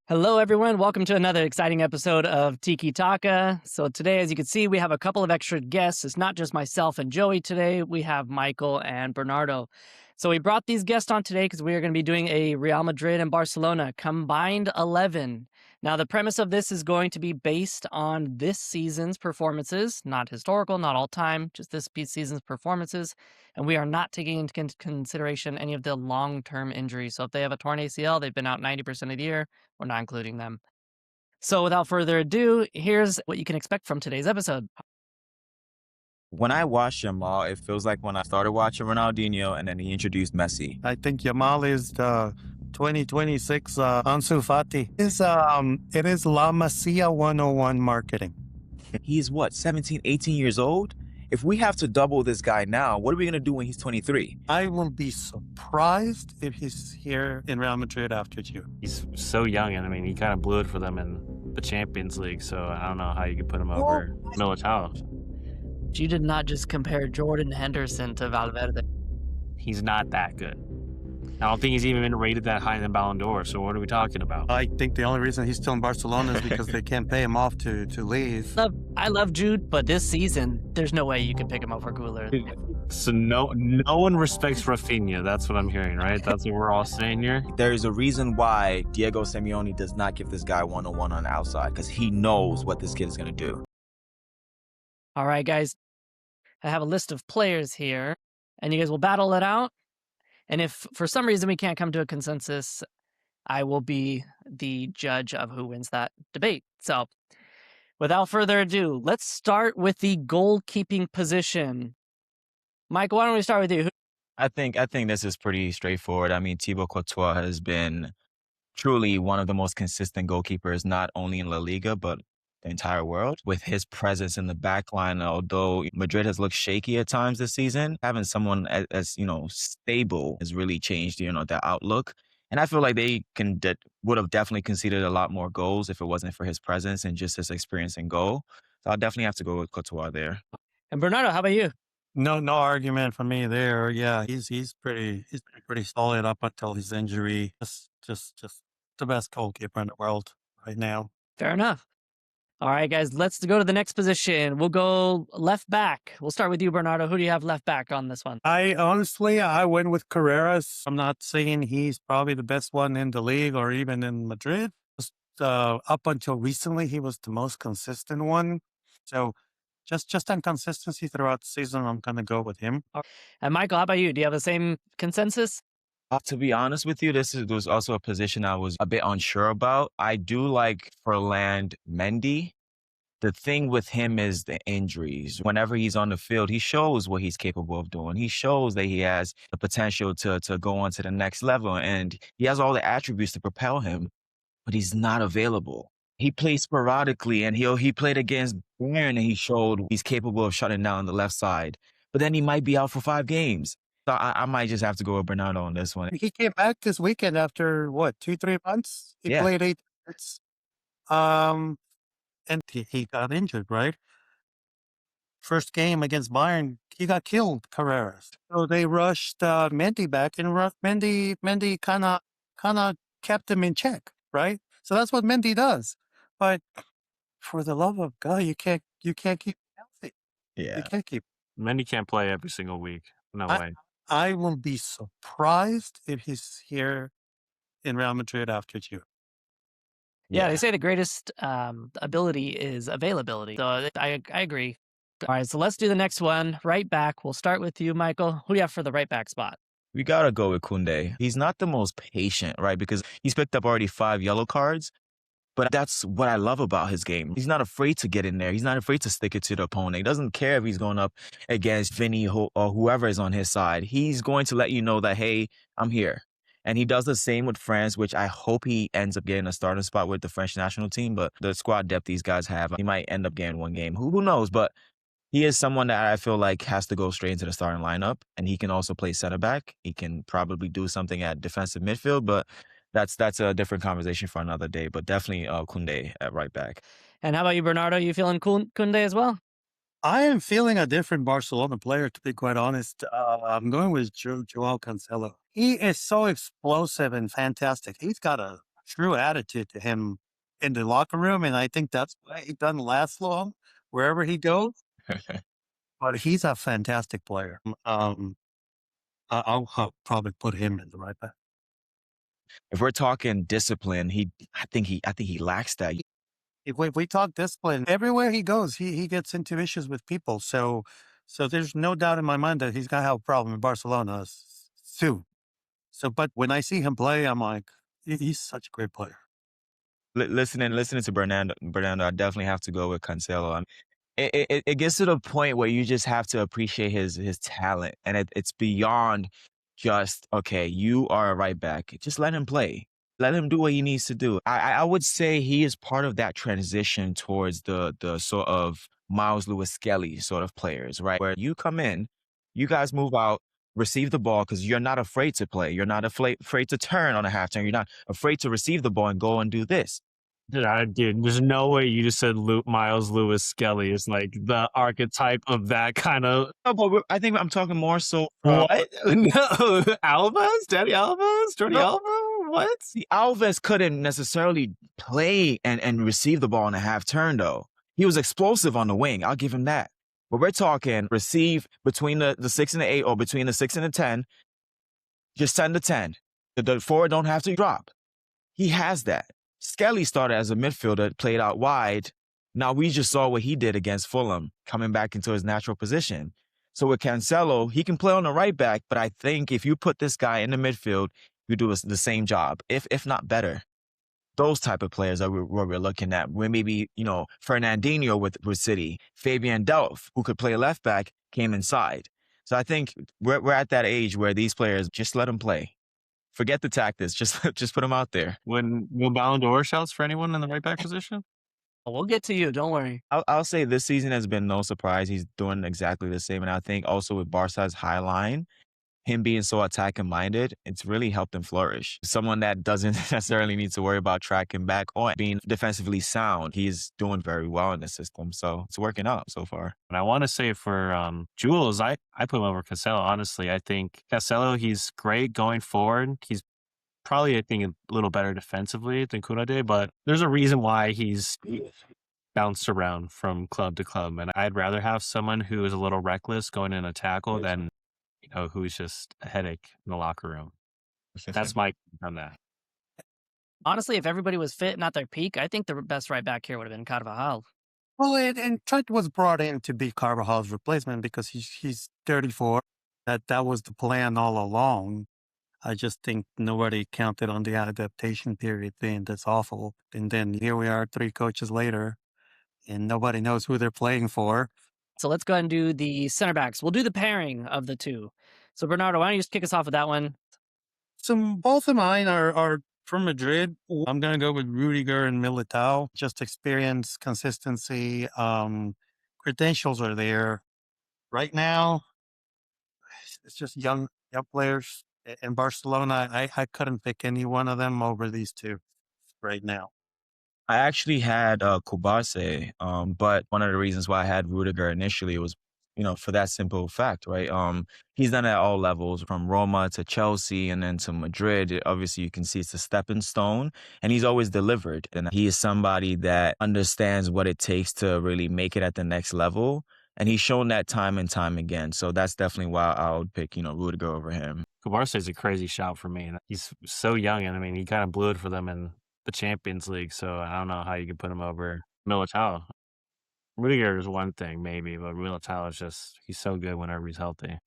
Hello, everyone. Welcome to another exciting episode of Tiki Talka. So today, as you can see, we have a couple of extra guests. It's not just myself and Joey today. We have Michael and Bernardo. So we brought these guests on today because we are going to be doing a Real Madrid and Barcelona combined 11. Now, the premise of this is going to be based on this season's performances, not historical, not all time, just this season's performances. And we are not taking into consideration any of the long-term injuries. So if they have a torn ACL, they've been out 90% of the year. We're not including them. So without further ado, here's what you can expect from today's episode. When I watch Yamal, it feels like when I started watching Ronaldinho and then he introduced Messi. I think Yamal is the 2026 Ansu Fati. It is La Masia 101 marketing. He's what, 17, 18 years old? If we have to double this guy now, what are we going to do when he's 23? I will be surprised if he's here in Real Madrid after June. He's so young, and I mean, he kind of blew it for them in the Champions League, so I don't know how you could put him over Militao. You did not just compare Jordan Henderson to Valverde. He's not that good. I don't think he's even been rated that high in the Ballon d'Or, so what are we talking about? I think the only reason he's still in Barcelona is because they can't pay him off to leave. I love Jude, but this season, there's no way you can pick him over Guler. So no one respects Rafinha. That's what I'm hearing, right? That's what we're all saying here. There's a reason why Diego Simeone does not give this guy one-on-one on the outside, because he knows what this kid is going to do. All right, guys. I have a list of players here, and you guys will battle it out. And if for some reason we can't come to a consensus, I will be the judge of who wins that debate. So without further ado, let's start with the goalkeeping position. Michael, why don't we start with you? I think this is pretty straightforward. I mean, Thibaut Courtois has been truly one of the most consistent goalkeepers, not only in La Liga, but the entire world. With his presence in the back line, although Madrid has looked shaky at times this season, having someone as stable has really changed, their outlook. And I feel like they would have definitely conceded a lot more goals if it wasn't for his presence and just his experience in goal. So I'll definitely have to go with Courtois there. And Bernardo, how about you? No argument for me there. Yeah, he's pretty solid up until his injury. Just the best goalkeeper in the world right now. Fair enough. All right, guys, let's go to the next position. We'll go left back. We'll start with you, Bernardo. Who do you have left back on this one? I went with Carreras. I'm not saying he's probably the best one in the league or even in Madrid. Just, up until recently, he was the most consistent one. So just on consistency throughout the season, I'm going to go with him. And Michael, how about you? Do you have the same consensus? To be honest with you, was also a position I was a bit unsure about. I do like Ferland Mendy. The thing with him is the injuries. Whenever he's on the field, he shows what he's capable of doing. He shows that he has the potential to go on to the next level, and he has all the attributes to propel him, but he's not available. He plays sporadically, and he played against Bayern, and he showed he's capable of shutting down the left side. But then he might be out for 5 games. So I might just have to go with Bernardo on this one. He came back this weekend after, 2-3 months? He played 8 minutes. And he got injured, right? First game against Bayern, he got killed, Carreras. So they rushed Mendy back, and Mendy kind of kept him in check, right? So that's what Mendy does. But for the love of God, you can't keep him healthy. Yeah. You can't keep. Mendy can't play every single week. No way. I will be surprised if he's here in Real Madrid after June. Yeah, they say the greatest ability is availability. So I agree. All right, so let's do the next one. Right back. We'll start with you, Michael. Who do you have for the right back spot? We got to go with Koundé. He's not the most patient, right? Because he's picked up already 5 yellow cards. But that's what I love about his game. He's not afraid to get in there. He's not afraid to stick it to the opponent. He doesn't care if he's going up against Vinny or whoever is on his side. He's going to let you know that, hey, I'm here. And he does the same with France, which I hope he ends up getting a starting spot with the French national team. But the squad depth these guys have, he might end up getting 1 game. Who knows? But he is someone that I feel like has to go straight into the starting lineup. And he can also play center back. He can probably do something at defensive midfield, but that's a different conversation for another day. But definitely Koundé at right back. And how about you, Bernardo? You feeling Koundé as well? I am feeling a different Barcelona player, to be quite honest. I'm going with Joao Cancelo. He is so explosive and fantastic. He's got a true attitude to him in the locker room, and I think that's why he doesn't last long wherever he goes. But he's a fantastic player. I'll probably put him in the right back. If we're talking discipline, I think he lacks that. If we talk discipline, everywhere he goes, he gets into issues with people. So there's no doubt in my mind that he's gonna have a problem in Barcelona soon. So, but when I see him play, I'm like, he's such a great player. Listening to Bernardo, I definitely have to go with Cancelo. It gets to the point where you just have to appreciate his talent, and it's beyond just okay. You are a right back, just let him play, let him do what he needs to do. I would say he is part of that transition towards the sort of Miles Lewis Skelly sort of players, right? Where you come in, you guys move out, receive the ball because you're not afraid to play, you're not afraid to turn on a half turn, you're not afraid to receive the ball and go and do this. Dude, there's no way you just said Miles Lewis Skelly is like the archetype of that kind of. No, but I think I'm talking more so from What? No, Alves, Daddy Alves, Jordi No. Alba. What? See, Alves couldn't necessarily play and receive the ball in a half turn, though. He was explosive on the wing. I'll give him that. But we're talking receive between the 6 and the 8 or between the 6 and the 10, just 10 to 10. The forward don't have to drop. He has that. Skelly started as a midfielder, played out wide. Now we just saw what he did against Fulham, coming back into his natural position. So with Cancelo, he can play on the right back, but I think if you put this guy in the midfield, you do the same job, if not better. Those type of players are what we're looking at. Where maybe, Fernandinho with City, Fabian Delph, who could play left back, came inside. So I think we're at that age where these players, just let them play. Forget the tactics. Just put them out there. When no Ballon d'Or shouts for anyone in the right back position? We'll get to you. Don't worry. I'll say this season has been no surprise. He's doing exactly the same. And I think also with Barca's high line, him being so attacking minded, it's really helped him flourish. Someone that doesn't necessarily need to worry about tracking back or being defensively sound. He's doing very well in the system. So it's working out so far. And I want to say for Jules, I put him over Cancelo. Honestly, I think Cancelo, he's great going forward. He's probably, I think, a little better defensively than Kunde, but there's a reason why he's bounced around from club to club. And I'd rather have someone who is a little reckless going in a tackle than who's just a headache in the locker room. That's my on that. Honestly, if everybody was fit and at their peak, I think the best right back here would have been Carvajal. Well, and Trent was brought in to be Carvajal's replacement because he's 34. That was the plan all along. I just think nobody counted on the adaptation period thing. That's awful. And then here we are 3 coaches later, and nobody knows who they're playing for. So let's go ahead and do the center backs. We'll do the pairing of the two. So Bernardo, why don't you just kick us off with that one? So both of mine are from Madrid. I'm going to go with Rudiger and Militao. Just experience, consistency, credentials are there. Right now, it's just young players. In Barcelona, I couldn't pick any one of them over these two right now. I actually had Kubase, but one of the reasons why I had Rudiger initially was, for that simple fact, right? He's done it at all levels, from Roma to Chelsea and then to Madrid. Obviously, you can see it's a stepping stone, and he's always delivered. And he is somebody that understands what it takes to really make it at the next level. And he's shown that time and time again. So that's definitely why I would pick, Rudiger over him. Kubarse is a crazy shout for me. He's so young, and I mean, he kind of blew it for them in the Champions League, so I don't know how you could put him over Militao. Rudiger is one thing, maybe, but Militao is just, he's so good whenever he's healthy.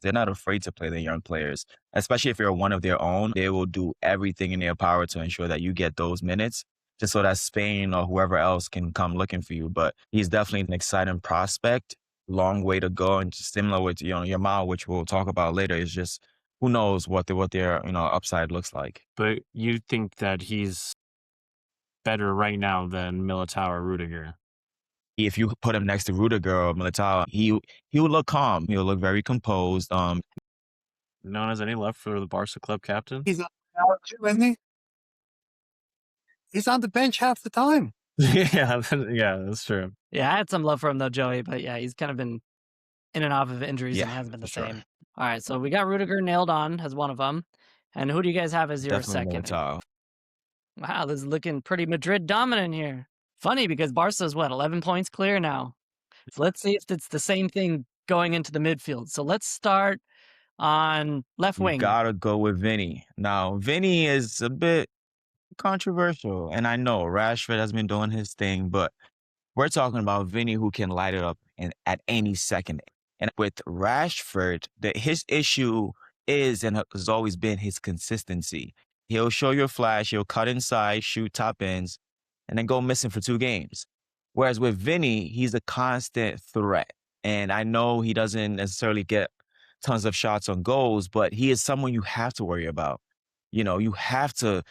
They're not afraid to play the young players, especially if you're one of their own. They will do everything in their power to ensure that you get those minutes, just so that Spain or whoever else can come looking for you. But he's definitely an exciting prospect. Long way to go, and just similar with Yamal, which we'll talk about later, is just who knows what their upside looks like. But you think that he's better right now than Militao or Rudiger? If you put him next to Rudiger or Militao, he will look calm. He'll look very composed. No one has any love for the Barca club captain? He's on the bench, isn't he? He's on the bench half the time. yeah, that's true. Yeah, I had some love for him though, Joey, but yeah, he's kind of been in and out of injuries and hasn't been the same. Sure. All right, so we got Rudiger nailed on as one of them. And who do you guys have as your Definitely second? Militao. Wow, this is looking pretty Madrid dominant here. Funny because Barca's 11 points clear now. So let's see if it's the same thing going into the midfield. So let's start on left You wing. gotta go with Vinny. Now, Vinny is a bit controversial, and I know Rashford has been doing his thing, but we're talking about Vinny who can light it up at any second. And with Rashford, his issue is and has always been his consistency. He'll show you a flash, he'll cut inside, shoot top ends, and then go missing for 2 games. Whereas with Vinny, he's a constant threat. And I know he doesn't necessarily get tons of shots on goals, but he is someone you have to worry about. You know, you have to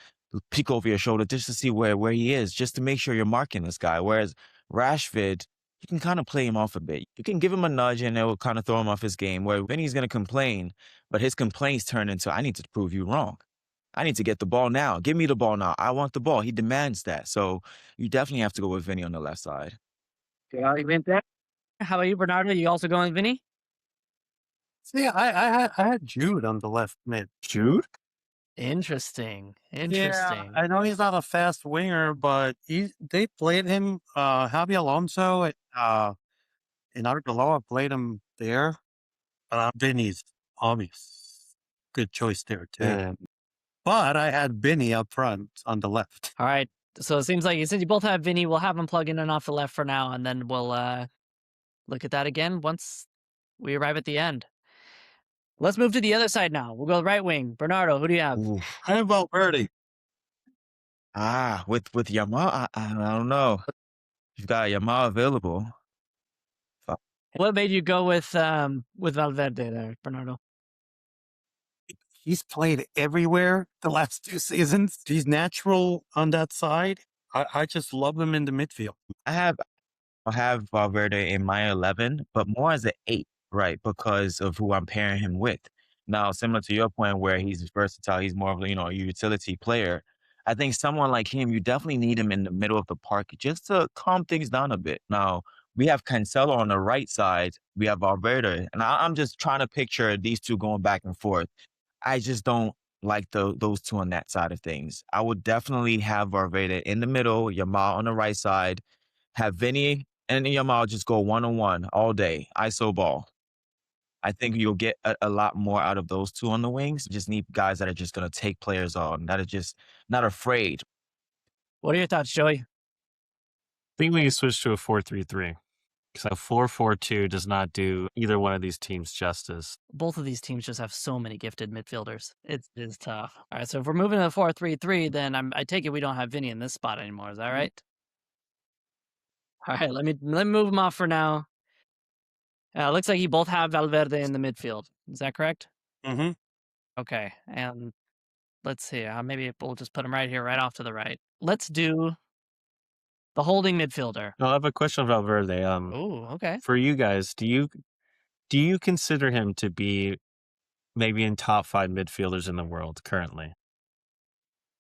peek over your shoulder just to see where he is, just to make sure you're marking this guy. Whereas Rashford, you can kind of play him off a bit. You can give him a nudge and it will kind of throw him off his game, where Vinny's going to complain, but his complaints turn into, I need to prove you wrong. I need to get the ball now. Give me the ball now. I want the ball. He demands that. So you definitely have to go with Vinny on the left side. How about you, Bernardo? You also going with Vinny? See, I had Jude on the left mid. Jude? Interesting. Yeah, I know he's not a fast winger, but they played him. Javi Alonso in Arbeloa played him there. Vinny's obvious. Good choice there too. But I had Vinny up front on the left. All right. So it seems like since you both have Vinny, we'll have him plug in and off the left for now, and then we'll look at that again once we arrive at the end. Let's move to the other side now. We'll go right wing. Bernardo, who do you have? Ooh. How about Verdi? With Yamal, I don't know. You've got Yamal available. What made you go with Valverde there, Bernardo? He's played everywhere the last 2 seasons. He's natural on that side. I just love him in the midfield. I have Valverde in my 11, but more as an 8, right? Because of who I'm pairing him with. Now, similar to your point where he's versatile, he's more of a utility player. I think someone like him, you definitely need him in the middle of the park just to calm things down a bit. Now, we have Cancelo on the right side. We have Valverde. And I'm just trying to picture these two going back and forth. I just don't like those two on that side of things. I would definitely have Valverde in the middle, Yamal on the right side, have Vinny and Yamal just go one-on-one all day, ISO ball. I think you'll get a lot more out of those two on the wings. You just need guys that are just going to take players on, that are just not afraid. What are your thoughts, Joey? I think we can switch to a 4-3-3. Because a 4-4-2 does not do either one of these teams justice. Both of these teams just have so many gifted midfielders. It is tough. All right, so if we're moving to the 4-3-3, then I take it we don't have Vinny in this spot anymore. Is that right? All right, let me move him off for now. Looks like you both have Valverde in the midfield. Is that correct? Mm-hmm. Okay, and let's see. Maybe we'll just put him right here, right off to the right. Let's do the holding midfielder. No, I have a question about Valverde. Oh, okay. For you guys, do you consider him to be maybe in top 5 midfielders in the world currently?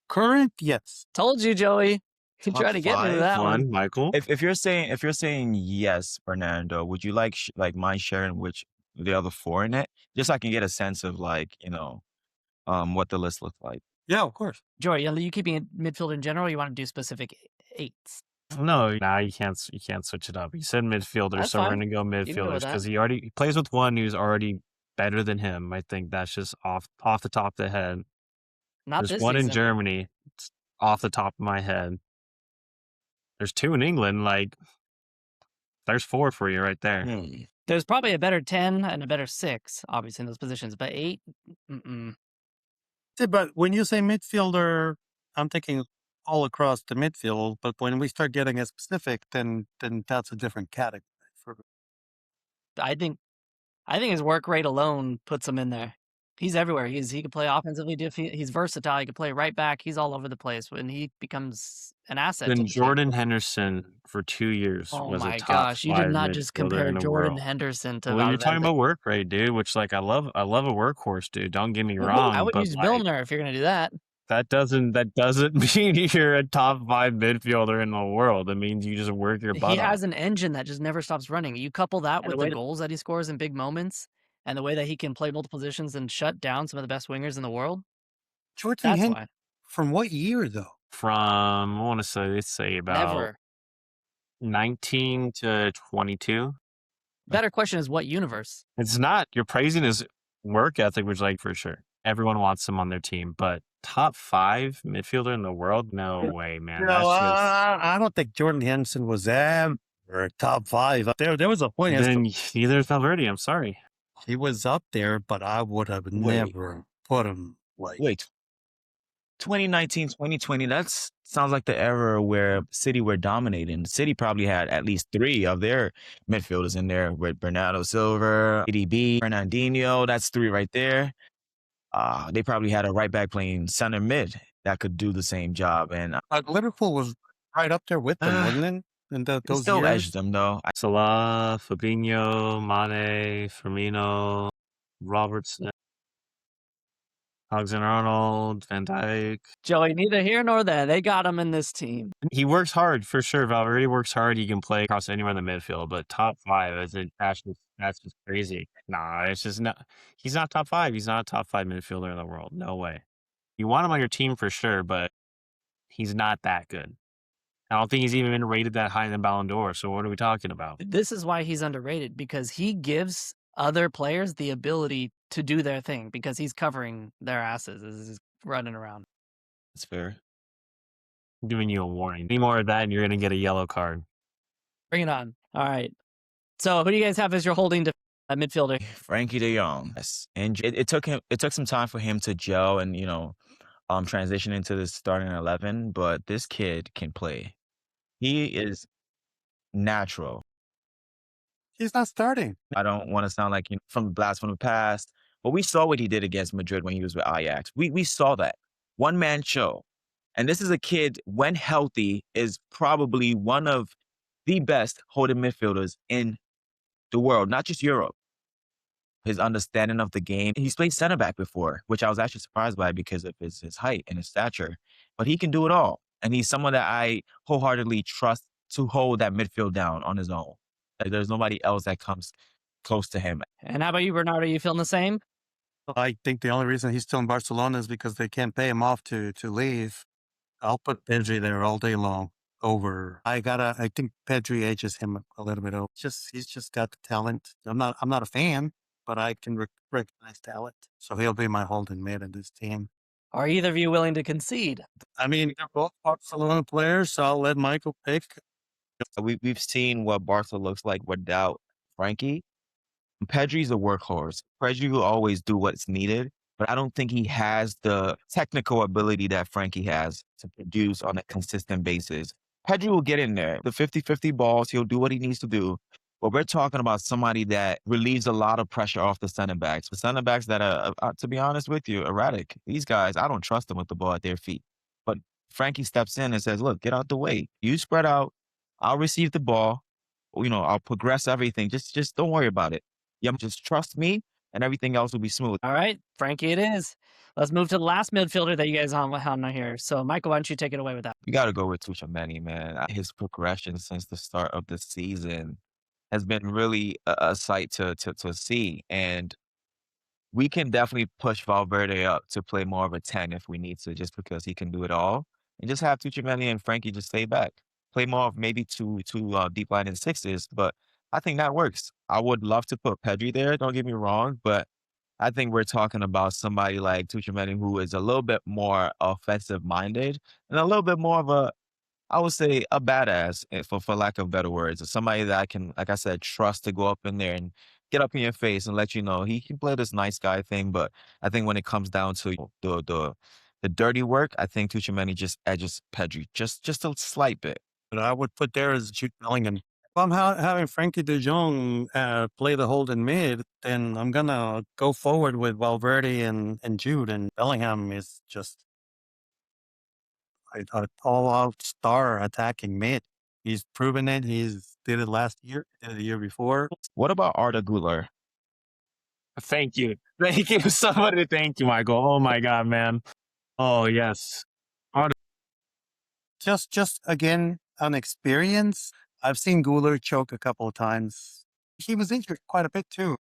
Current, yes. Told you, Joey. You Top try to get me to 5? that one. Michael? If you're saying yes, Fernando, would you like mind sharing which the other 4 in it, just so I can get a sense of what the list looks like? Yeah, of course. Joey, are you keeping it midfield in general? Or you want to do specific 8s? No, you can't switch it up. You said midfielder, That's so we're fine. going to go can go with midfielders that. because he plays with one who's already better than him. I think that's just off the top of the head. Not There's this one season. in Germany, it's off the top of my head. There's 2 in England. There's 4 for you right there. There's probably a better 10 and a better 6, obviously, in those positions. But 8, See, but when you say midfielder, I'm thinking all across the midfield. But when we start getting as specific, then that's a different category. I think his work rate alone puts him in there. He's everywhere. He can play offensively. He's versatile. He can play right back. He's all over the place. When he becomes an asset. Then to the team. Jordan Henderson for 2 years Oh was my a top gosh! You did 5 not just midfielder compare in the Jordan world. Henderson to Well, Valverde. you're talking about work rate, dude, which I love a workhorse, dude. Don't get me I wrong, would but use Milner if you're gonna do that. that doesn't mean you're a top 5 midfielder in the world. It means you just work your butt He off. has an engine that just never stops running. You couple that with the goals that he scores in big moments, and the way that he can play multiple positions and shut down some of the best wingers in the world. Jordan That's Henderson, why. from what year though? from, I want to say, let's say about Never. 19 to 22. Better question is what universe? It's not, you're praising his work ethic, which, like, for sure. Everyone wants him on their team, but top 5 midfielder in the world? No way, man. You That's know, just, I don't think Jordan Henderson was ever top 5. There was a point as to then neither is Valverde. I'm sorry. he was up there, but I would have Wait. never put him like. Wait, 2019, 2020, that sounds like the era where City were dominating. City probably had at least 3 of their midfielders in there with Bernardo Silva, ADB, Fernandinho. That's 3 right there. They probably had a right back playing center mid that could do the same job. And Liverpool was right up there with them, wasn't it? In it those still years. edged them, though. Salah, Fabinho, Mane, Firmino, Robertson, Alexander-Arnold, Van Dijk. Joey, neither here nor there. They got him in this team. He works hard for sure. Valverde works hard. He can play across anywhere in the midfield, but top 5 that's just crazy. Nah, it's just not. He's not top 5. He's not a top 5 midfielder in the world. No way. You want him on your team for sure, but he's not that good. I don't think he's even been rated that high in the Ballon d'Or. So what are we talking about? This is why he's underrated, because he gives other players the ability to do their thing because he's covering their asses as he's running around. That's fair. I'm giving you a warning. Any more of that, and you're gonna get a yellow card. Bring it on. All right. So who do you guys have as your holding midfielder? Frankie de Jong. Yes. And it took some time for him to gel and, transition into the starting 11, but this kid can play. He is natural. He's not starting. I don't want to sound like from the blast from the past, but we saw what he did against Madrid when he was with Ajax. We saw that. One man show. And this is a kid, when healthy, is probably one of the best holding midfielders in the world, not just Europe. His understanding of the game. He's played center back before, which I was actually surprised by because of his height and his stature. But he can do it all. And he's someone that I wholeheartedly trust to hold that midfield down on his own. There's nobody else that comes close to him. And how about you, Bernardo? Are you feeling the same? I think the only reason he's still in Barcelona is because they can't pay him off to leave. I'll put Pedri there all day long over. I think Pedri ages him a little bit over. He's just got the talent. I'm not a fan, but I can recognize talent. So he'll be my holding mid in this team. Are either of you willing to concede? I mean, they're both Barcelona players, so I'll let Michael pick. We've seen what Barca looks like without Frankie. Pedri's a workhorse. Pedri will always do what's needed, but I don't think he has the technical ability that Frankie has to produce on a consistent basis. Pedri will get in there. The 50-50 balls, he'll do what he needs to do. But we're talking about somebody that relieves a lot of pressure off the center backs. The center backs that are, to be honest with you, erratic. These guys, I don't trust them with the ball at their feet. But Frankie steps in and says, look, get out the way. You spread out. I'll receive the ball. I'll progress everything. Just don't worry about it. Just trust me and everything else will be smooth. All right, Frankie it is. Let's move to the last midfielder that you guys have on here. So, Michael, why don't you take it away with that? You got to go with Tchouaméni, man. His progression since the start of the season has been really a sight to see. And we can definitely push Valverde up to play more of a 10 if we need to, just because he can do it all. And just have Tchouaméni and Frankie just stay back. Play more of maybe two deep line and sixes, but I think that works. I would love to put Pedri there, don't get me wrong, but I think we're talking about somebody like Tchouaméni who is a little bit more offensive-minded and a little bit more of I would say, a badass, for lack of better words. Somebody that I can, like I said, trust to go up in there and get up in your face and let you know he can play this nice guy thing, but I think when it comes down to the dirty work, I think Tchouaméni just edges Pedri just a slight bit. But I would put there as Jude Bellingham. If I'm having Frankie de Jong play the holding mid, then I'm going to go forward with Valverde and Jude. And Bellingham is just an all-out star attacking mid. He's proven it. He's did it last year, did it the year before. What about Arda Güler? Thank you. Thank you. Somebody thank you, Michael. Oh, my God, man. Oh, yes. Just again, on experience, I've seen Güler choke a couple of times. He was injured quite a bit too.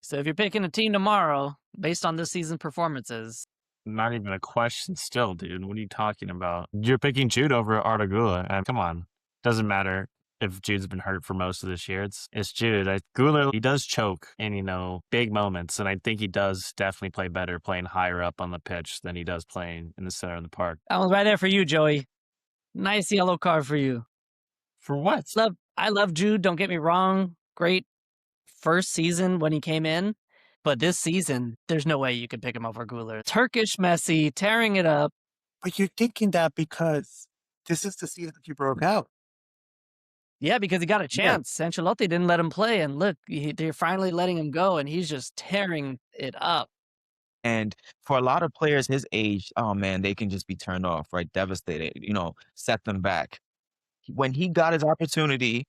So if you're picking a team tomorrow, based on this season's performances, not even a question still, dude. What are you talking about? You're picking Jude over Arda and come on. Doesn't matter if Jude's been hurt for most of this year. It's Jude. Gula, he does choke in, big moments, and I think he does definitely play better playing higher up on the pitch than he does playing in the center of the park. That was right there for you, Joey. Nice yellow card for you. For what? I love Jude, don't get me wrong. Great first season when he came in. But this season, there's no way you can pick him over Gula. Turkish Messi, tearing it up. But you're thinking that because this is the season he broke out. Yeah, because he got a chance. Ancelotti didn't let him play. And look, they're finally letting him go, and he's just tearing it up. And for a lot of players his age, oh man, they can just be turned off, right? Devastated, set them back. When he got his opportunity,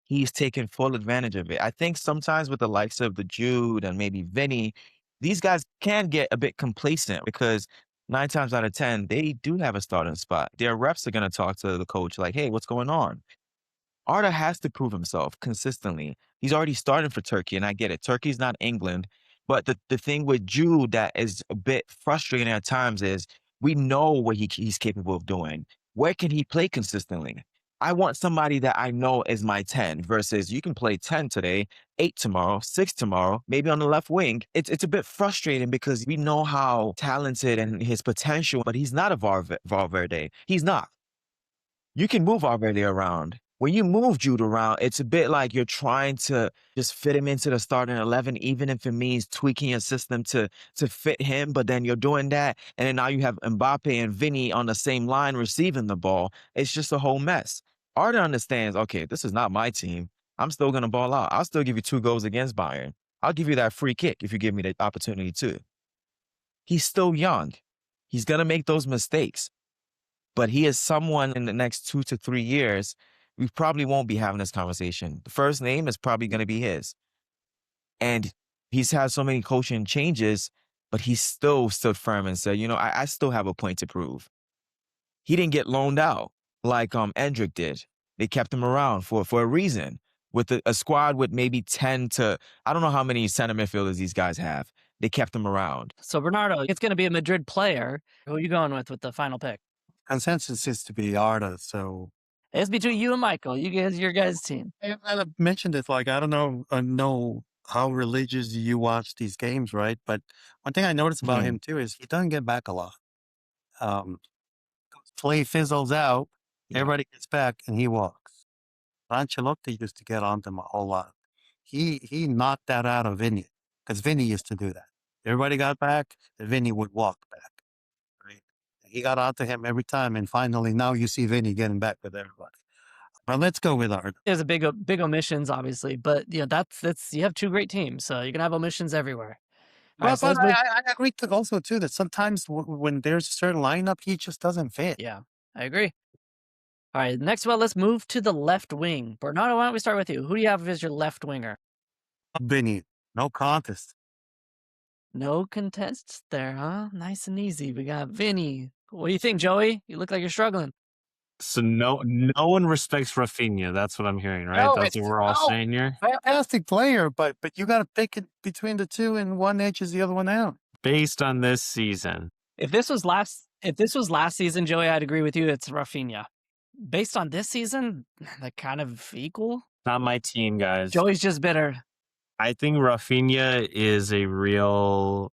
he's taken full advantage of it. I think sometimes with the likes of the Jude and maybe Vinny, these guys can get a bit complacent because 9 times out of 10, they do have a starting spot. Their reps are going to talk to the coach like, hey, what's going on? Arda has to prove himself consistently. He's already starting for Turkey, and I get it. Turkey's not England. But the thing with Jude that is a bit frustrating at times is we know what he's capable of doing. Where can he play consistently? I want somebody that I know is my 10 versus you can play 10 today, 8 tomorrow, 6 tomorrow, maybe on the left wing. It's a bit frustrating because we know how talented and his potential, but he's not a Valverde. He's not. You can move Valverde around. When you move Jude around, it's a bit like you're trying to just fit him into the starting 11, even if it means tweaking your system to fit him, but then you're doing that, and then now you have Mbappe and Vinny on the same line receiving the ball. It's just a whole mess. Arda understands, okay, this is not my team. I'm still going to ball out. I'll still give you 2 goals against Bayern. I'll give you that free kick if you give me the opportunity to. He's still young. He's going to make those mistakes. But he is someone in the next 2 to 3 years, we probably won't be having this conversation. The first name is probably going to be his. And he's had so many coaching changes, but he still stood firm and said, I still have a point to prove. He didn't get loaned out like Endrick did. They kept him around for a reason. With a squad with maybe 10 to, I don't know how many center midfielders these guys have. They kept him around. So, Bernardo, it's going to be a Madrid player. Who are you going with the final pick? Consensus is to be Arda, so it's between you and Michael. Your guys' team. I mentioned it. Like I don't know how religious you watch these games, right? But one thing I noticed about him too is he doesn't get back a lot. Play fizzles out, everybody gets back, and he walks. Ancelotti used to get on them a whole lot. He knocked that out of Vinny because Vinny used to do that. Everybody got back, and Vinny would walk back. He got out to him every time, and finally now you see Vinny getting back with everybody. But let's go with Arda. There's a big omissions, obviously, but that's you have 2 great teams, so you're gonna have omissions everywhere. Well, but I agree also too that sometimes when there's a certain lineup, he just doesn't fit. Yeah, I agree. All right, next one, let's move to the left wing. Bernardo, why don't we start with you? Who do you have as your left winger? Vinny, no contest. No contests there, huh? Nice and easy. We got Vinny. What do you think, Joey? You look like you're struggling. So no one respects Rafinha. That's what I'm hearing, right? No, That's what we're all saying here. Fantastic player, but you got to pick it between the two, and one edges the other one out. Based on this season, if this was last season, Joey, I'd agree with you. It's Rafinha. Based on this season, they're kind of equal. Not my team, guys. Joey's just bitter. I think Rafinha is a real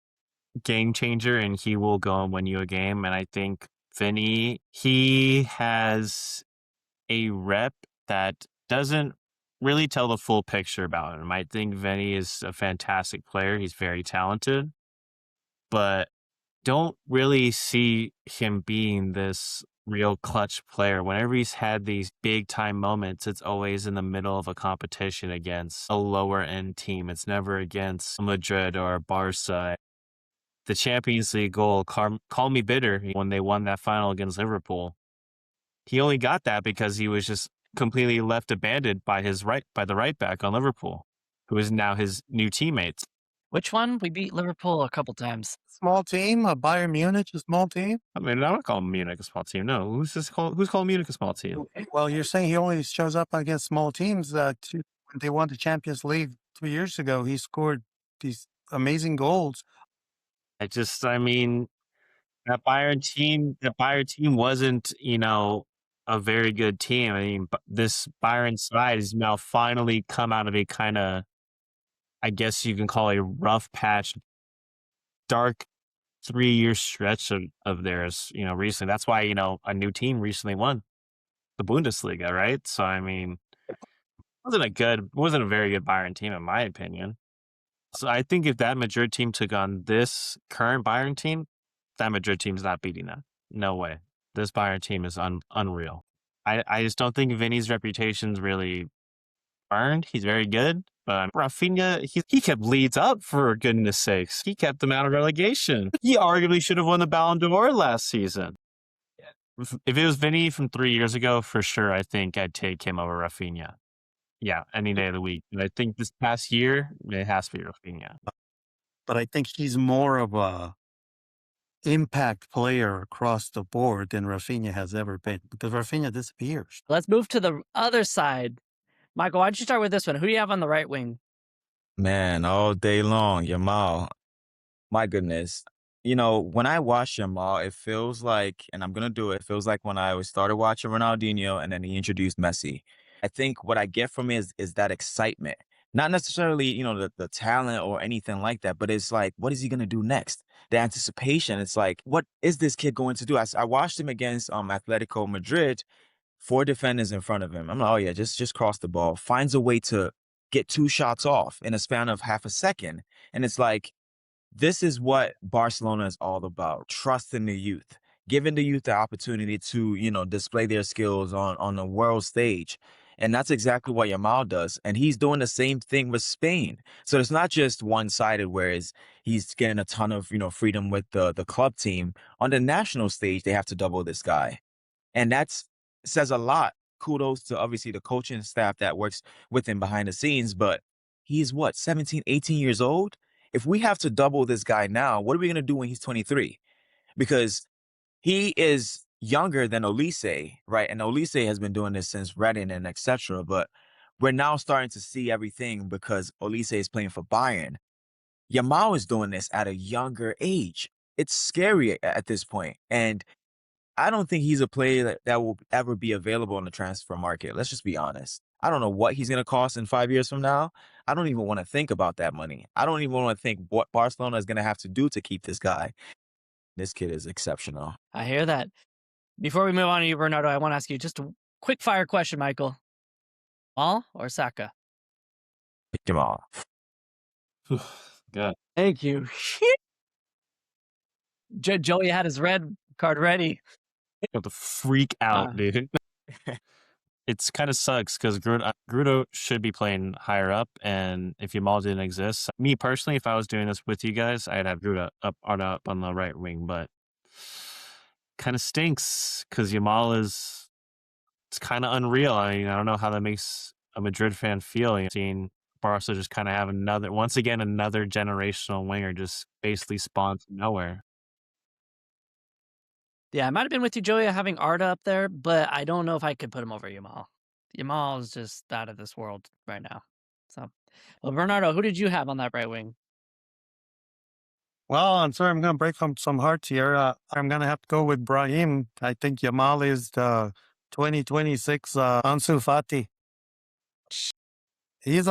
game changer, and he will go and win you a game. And I think Vinny, he has a rep that doesn't really tell the full picture about him. I think Vinny is a fantastic player. He's very talented, but don't really see him being this real clutch player. Whenever he's had these big time moments, it's always in the middle of a competition against a lower end team. It's never against Madrid or Barca. The Champions League goal, call me bitter, when they won that final against Liverpool. He only got that because he was just completely left abandoned by the right back on Liverpool, who is now his new teammates. Which one? We beat Liverpool a couple times. Small team, Bayern Munich, a small team. I mean, I don't call Munich a small team. No, who's calling Munich a small team? Well, you're saying he only shows up against small teams. When they won the Champions League 2 years ago, he scored these amazing goals. I mean, that Bayern team wasn't, a very good team. I mean, this Bayern side has now finally come out of a kind of, I guess you can call a rough patch, dark 3-year stretch of theirs, recently. That's why, a new team recently won the Bundesliga, right? So, I mean, wasn't a very good Bayern team, in my opinion. So I think if that Madrid team took on this current Bayern team, that Madrid team's not beating them. No way. This Bayern team is unreal. I just don't think Vinny's reputation's really earned. He's very good, but Rafinha, he kept Leeds up, for goodness sakes. He kept them out of relegation. He arguably should have won the Ballon d'Or last season. If it was Vinny from 3 years ago, for sure, I think I'd take him over Rafinha. Yeah, any day of the week. And I think this past year, it has to be Rafinha. But I think he's more of a impact player across the board than Rafinha has ever been, because Rafinha disappears. Let's move to the other side. Michael, why don't you start with this one? Who do you have on the right wing? Man, all day long, Yamal. My goodness. When I watch Yamal, it feels like, and I'm going to do it, it feels like when I started watching Ronaldinho and then he introduced Messi. I think what I get from it is that excitement. Not necessarily, the talent or anything like that, but it's like, what is he going to do next? The anticipation. It's like, what is this kid going to do? I watched him against Atletico Madrid, 4 defenders in front of him. I'm like, oh yeah, just cross the ball. Finds a way to get 2 shots off in a span of half a second. And it's like, this is what Barcelona is all about. Trusting the youth, giving the youth the opportunity to, display their skills on the world stage. And that's exactly what Yamal does. And he's doing the same thing with Spain. So it's not just one-sided, whereas he's getting a ton of, freedom with the club team. On the national stage, they have to double this guy. And that says a lot. Kudos to obviously the coaching staff that works with him behind the scenes. But he's 17, 18 years old? If we have to double this guy now, what are we going to do when he's 23? Because he is younger than Olise, right? And Olise has been doing this since Reading and etc. But we're now starting to see everything because Olise is playing for Bayern. Yamal is doing this at a younger age. It's scary at this point. And I don't think he's a player that will ever be available on the transfer market. Let's just be honest. I don't know what he's going to cost in 5 years from now. I don't even want to think about that money. I don't even want to think what Barcelona is going to have to do to keep this guy. This kid is exceptional. I hear that. Before we move on to you, Bernardo, I want to ask you just a quick fire question, Michael. Jamal or Saka? Jamal. Good. Thank you. Joey had his red card ready. Got the freak out, dude. It's kind of sucks because Grudo should be playing higher up, and if Yamal didn't exist, me personally, if I was doing this with you guys, I'd have Grudo up on the right wing, but kind of stinks because Yamal it's kind of unreal. I mean, I don't know how that makes a Madrid fan feel. Seeing Barca just kind of have another generational winger just basically spawned from nowhere. Yeah, I might have been with you, Joey, having Arda up there, but I don't know if I could put him over Yamal. Yamal is just out of this world right now. So, well, Bernardo, who did you have on that right wing? Well, I'm sorry, I'm going to break some hearts here. I'm going to have to go with Brahim. I think Yamal is the 2026 Ansu Fati. He's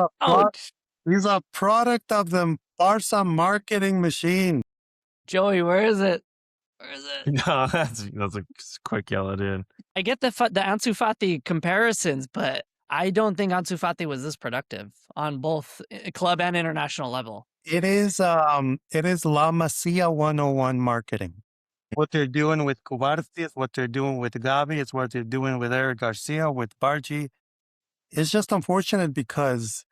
a product of the Barca marketing machine. Joey, where is it? Where is it? No, that's a quick yellow, dude. I get the Ansu Fati comparisons, but I don't think Ansu Fati was this productive on both club and international level. It is La Masia 101 marketing. What they're doing with Cubarsí, what they're doing with Gavi, it's what they're doing with Eric Garcia, with Bargi. It's just unfortunate because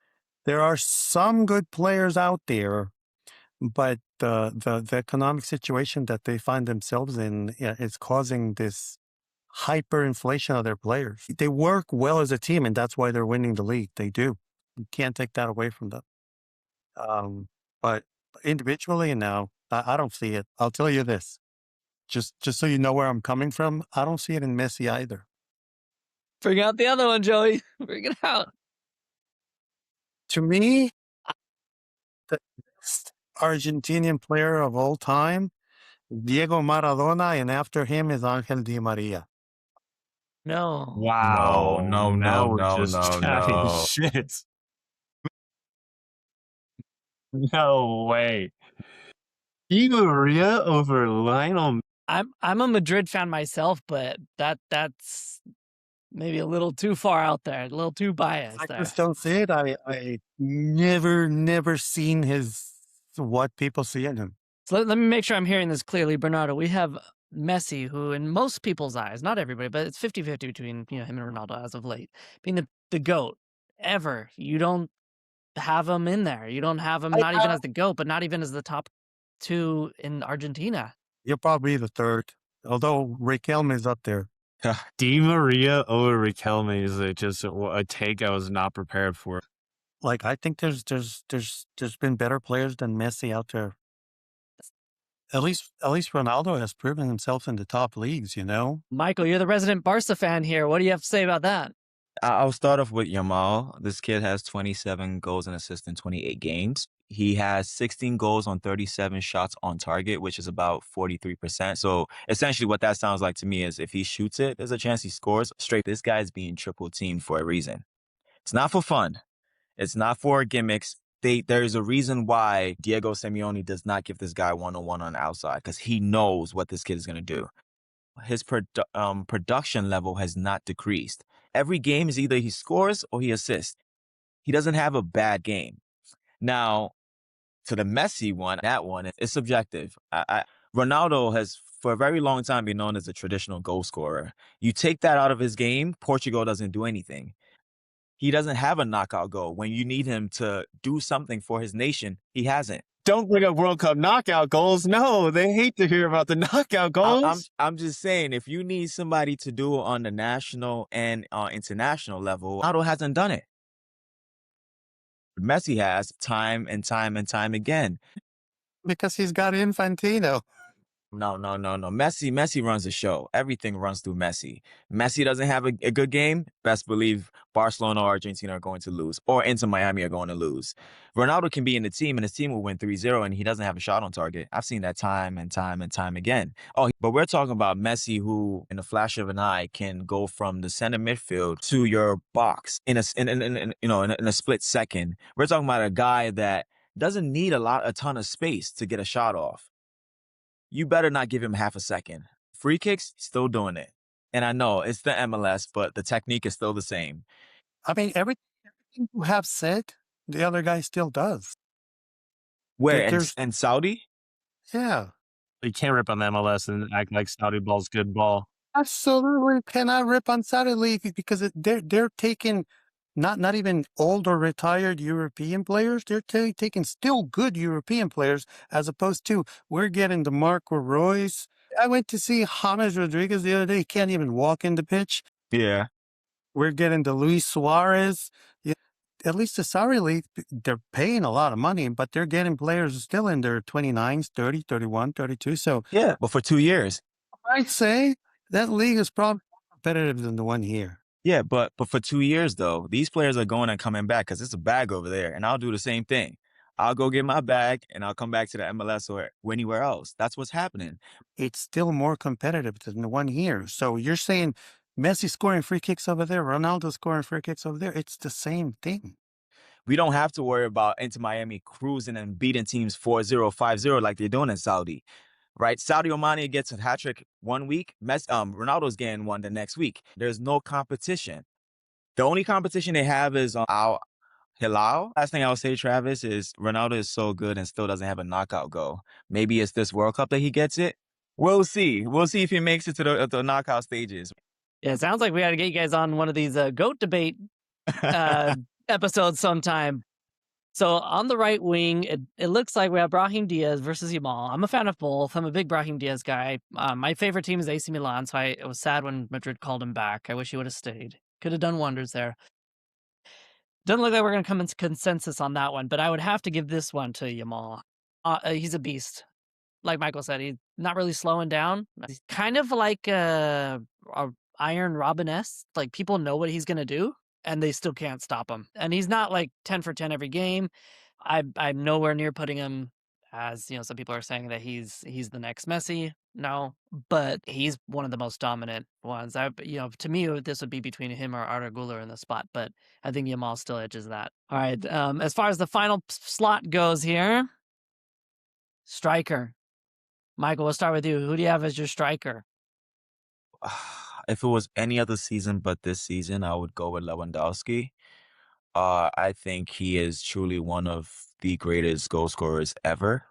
there are some good players out there, but the economic situation that they find themselves in is causing this hyperinflation of their players. They work well as a team, and that's why they're winning the league. They do. You can't take that away from them. But individually now, I don't see it. I'll tell you this, just so you know where I'm coming from. I don't see it in Messi either. Bring out the other one, Joey. Bring it out. To me, the best Argentinian player of all time Diego Maradona, and after him is Angel Di Maria. No. No, Wow. no, no, Now we're no, just no, chatting no. shit. No way. Di Maria over Lionel. I'm a Madrid fan myself, but that's maybe a little too far out there, a little too biased I there. just don't see it. I never seen what people see in him. So let me make sure I'm hearing this clearly, Bernardo. We have Messi, who in most people's eyes, not everybody, but it's 50-50 between him and Ronaldo as of late, being the GOAT ever. You don't have him in there. You don't have him not even as the GOAT, but not even as the top two in Argentina. You're probably the third, although Riquelme is up there. Di Maria over Riquelme is just a take I was not prepared for. Like, I think there's been better players than Messi out there. At least Ronaldo has proven himself in the top leagues, Michael, you're the resident Barca fan here. What do you have to say about that? I'll start off with Yamal. This kid has 27 goals and assists in 28 games. He has 16 goals on 37 shots on target, which is about 43%. So essentially what that sounds like to me is if he shoots it, there's a chance he scores straight. This guy's being triple teamed for a reason. It's not for fun. It's not for gimmicks. There's a reason why Diego Simeone does not give this guy one-on-one on the outside because he knows what this kid is going to do. His production level has not decreased. Every game is either he scores or he assists. He doesn't have a bad game. Now, to the Messi one, that one, it's subjective. Ronaldo has, for a very long time, been known as a traditional goal scorer. You take that out of his game, Portugal doesn't do anything. He doesn't have a knockout goal. When you need him to do something for his nation, he hasn't. Don't bring up World Cup knockout goals. No, they hate to hear about the knockout goals. I'm just saying, if you need somebody to do it on the national and international level, Ronaldo hasn't done it. Messi has time and time and time again. Because he's got Infantino. No. Messi runs the show. Everything runs through Messi. Messi doesn't have a good game. Best believe Barcelona or Argentina are going to lose, or Inter Miami are going to lose. Ronaldo can be in the team, and his team will win 3-0, and he doesn't have a shot on target. I've seen that time and time and time again. Oh, but we're talking about Messi, who, in a flash of an eye, can go from the center midfield to your box in a split second. We're talking about a guy that doesn't need a ton of space to get a shot off. You better not give him half a second. Free kicks, still doing it. And I know it's the MLS, but the technique is still the same. I mean, everything you have said, the other guy still does. Where? In Saudi? Yeah. You can't rip on the MLS and act like Saudi ball's good ball. Absolutely cannot rip on Saudi League because they're taking not even old or retired European players. They're taking still good European players as opposed to we're getting the Marco Royce. I went to see James Rodriguez the other day. He can't even walk in the pitch. Yeah. We're getting the Luis Suarez. Yeah. At least the Saudi League, they're paying a lot of money, but they're getting players still in their 29s, 30, 31, 32. So yeah, but for 2 years. I'd say that league is probably more competitive than the one here. Yeah, but for 2 years, though, these players are going and coming back because it's a bag over there, and I'll do the same thing. I'll go get my bag, and I'll come back to the MLS or anywhere else. That's what's happening. It's still more competitive than the one here. So you're saying Messi scoring free kicks over there, Ronaldo scoring free kicks over there. It's the same thing. We don't have to worry about Inter Miami cruising and beating teams 4-0, 5-0 like they're doing in Saudi. Right? Sadio Mane gets a hat trick one week. Ronaldo's getting one the next week. There's no competition. The only competition they have is Al Hilal. Last thing I would say, Travis, is Ronaldo is so good and still doesn't have a knockout goal. Maybe it's this World Cup that he gets it. We'll see. We'll see if he makes it to the knockout stages. Yeah, it sounds like we got to get you guys on one of these GOAT debate episodes sometime. So on the right wing, it looks like we have Brahim Diaz versus Yamal. I'm a fan of both. I'm a big Brahim Diaz guy. My favorite team is AC Milan, so it was sad when Madrid called him back. I wish he would have stayed. Could have done wonders there. Doesn't look like we're going to come into consensus on that one, but I would have to give this one to Yamal. He's a beast. Like Michael said, he's not really slowing down. He's kind of like a Iron Robin-esque. Like, people know what he's going to do, and they still can't stop him. And he's not like 10 for 10 every game. I'm nowhere near putting him as you know, some people are saying that he's the next Messi. No, but he's one of the most dominant ones. To me, this would be between him or Arda Güler in the spot, but I think Yamal still edges that. All right. As far as the final slot goes here, striker. Michael, we'll start with you. Who do you have as your striker? If it was any other season but this season, I would go with Lewandowski. I think he is truly one of the greatest goal scorers ever.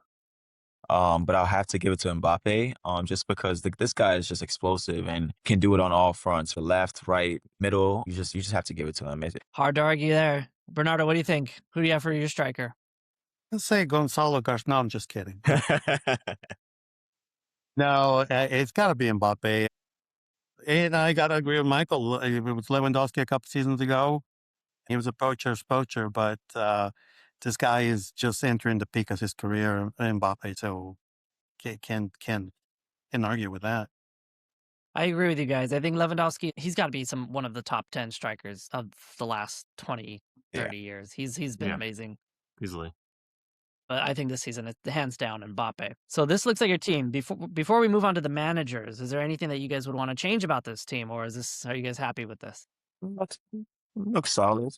But I'll have to give it to Mbappe, just because this guy is just explosive and can do it on all fronts, left, right, middle. You just have to give it to him. Hard to argue there. Bernardo, what do you think? Who do you have for your striker? Let's say Gonzalo Garcia. No, I'm just kidding. No, it's got to be Mbappe. And I got to agree with Michael. It was Lewandowski a couple seasons ago. He was a poacher's poacher, but this guy is just entering the peak of his career, Mbappe. So can argue with that. I agree with you guys. I think Lewandowski, he's got to be one of the top 10 strikers of the last 20, 30 years. He's been amazing. Easily. But I think this season it's hands down Mbappe. So this looks like your team. Before we move on to the managers, is there anything that you guys would want to change about this team, or are you guys happy with this? Looks solid.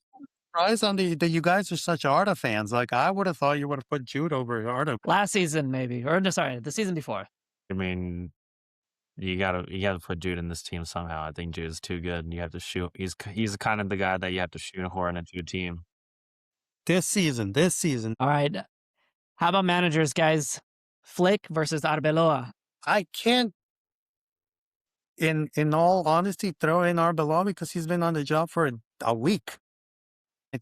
Surprised on that you guys are such Arda fans. Like I would have thought you would have put Jude over Arda. Last season, maybe, or no, sorry, the season before. I mean, you gotta put Jude in this team somehow. I think Jude is too good, and you have to shoot. He's kind of the guy that you have to shoot a horn into your team. This season. All right. How about managers, guys? Flick versus Arbeloa. I can't, in all honesty, throw in Arbeloa because he's been on the job for a week.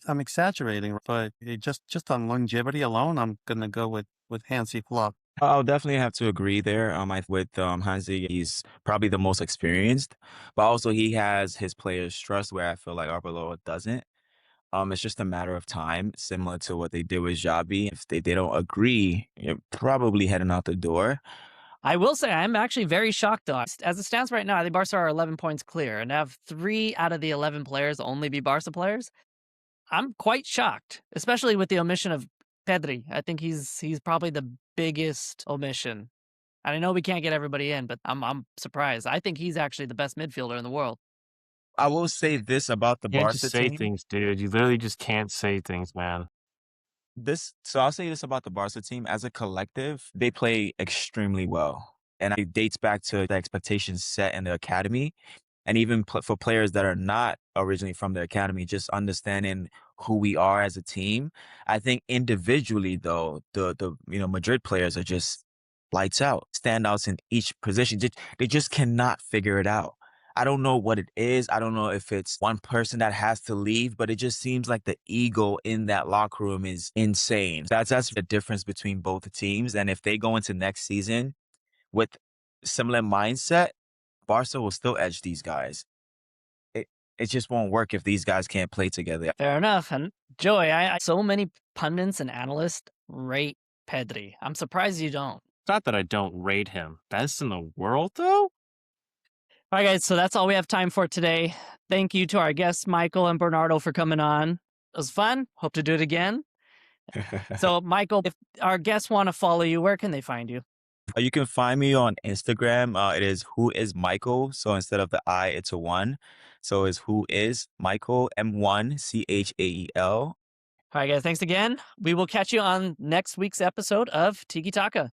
I'm exaggerating, but just on longevity alone, I'm gonna go with Hansi Flick. I'll definitely have to agree there. With Hansi, he's probably the most experienced, but also he has his players' trust where I feel like Arbeloa doesn't. It's just a matter of time, similar to what they did with Xabi. If they don't agree, you're probably heading out the door. I will say I'm actually very shocked, though. As it stands right now, I think Barca are 11 points clear, and have 3 out of the 11 players only be Barca players. I'm quite shocked, especially with the omission of Pedri. I think he's probably the biggest omission. And I know we can't get everybody in, but I'm surprised. I think he's actually the best midfielder in the world. I will say this about the You can't Barca just say team. things, dude. You literally just can't say things, man. So I'll say this about the Barca team. As a collective, they play extremely well. And it dates back to the expectations set in the academy. And even for players that are not originally from the academy, just understanding who we are as a team. I think individually, though, the Madrid players are just lights out, standouts in each position. They just cannot figure it out. I don't know what it is. I don't know if it's one person that has to leave, but it just seems like the ego in that locker room is insane. That's the difference between both teams. And if they go into next season with similar mindset, Barca will still edge these guys. It just won't work if these guys can't play together. Fair enough. And Joey, so many pundits and analysts rate Pedri. I'm surprised you don't. It's not that I don't rate him. Best in the world, though? All right, guys, so that's all we have time for today. Thank you to our guests, Michael and Bernardo, for coming on. It was fun. Hope to do it again. So, Michael, if our guests want to follow you, where can they find you? You can find me on Instagram. It is Who Is Michael. So instead of the I, it's a 1. So it's Who Is Michael, M1CHAEL. All right, guys, thanks again. We will catch you on next week's episode of Tiki Talka.